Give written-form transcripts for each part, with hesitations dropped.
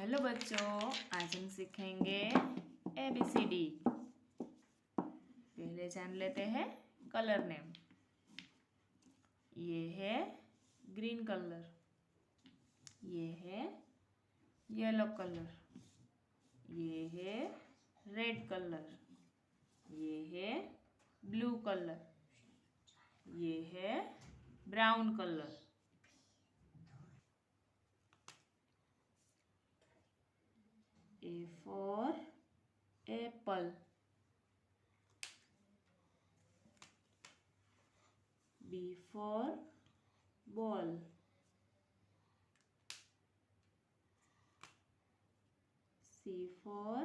Hello बच्चों, आज हम सीखेंगे ABCD। पहले जान लेते हैं कलर नेम। ये है ग्रीन कलर, ये है येलो कलर, ये है रेड कलर, ये है ब्लू कलर, ये है brown colour. A for apple, B for ball, C for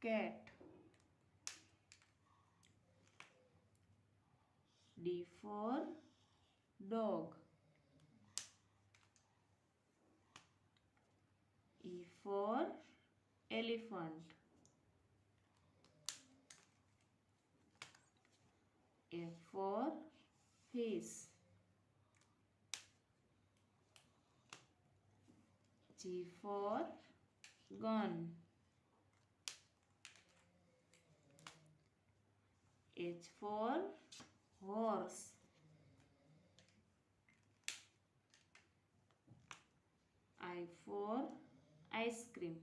cat, D for dog, E for elephant, F for fish, G for gun, H for horse, I for ice cream,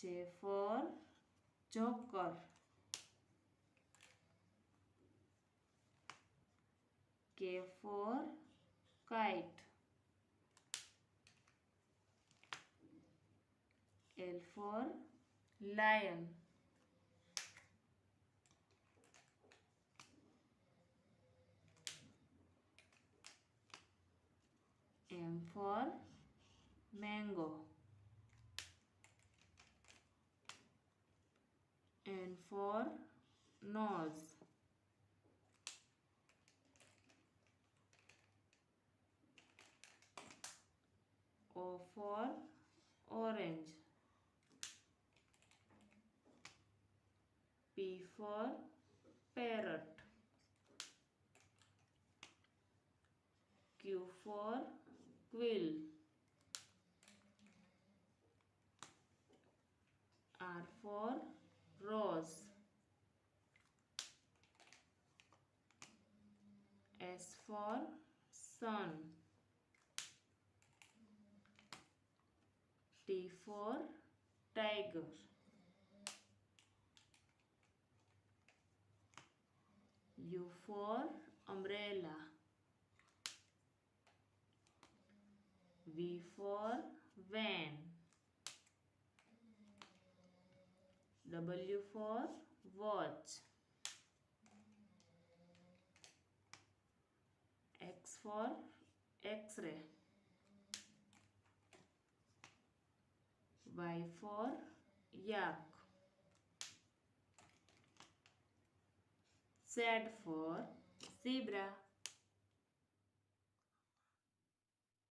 J for joker, K for kite, L for lion, M for mango, N for nose, O for orange, P for parrot, Q for quill, R for rose, S for sun, T for tiger, U for umbrella, V for van, W for watch, X for X-ray, Y for yak, Z for zebra.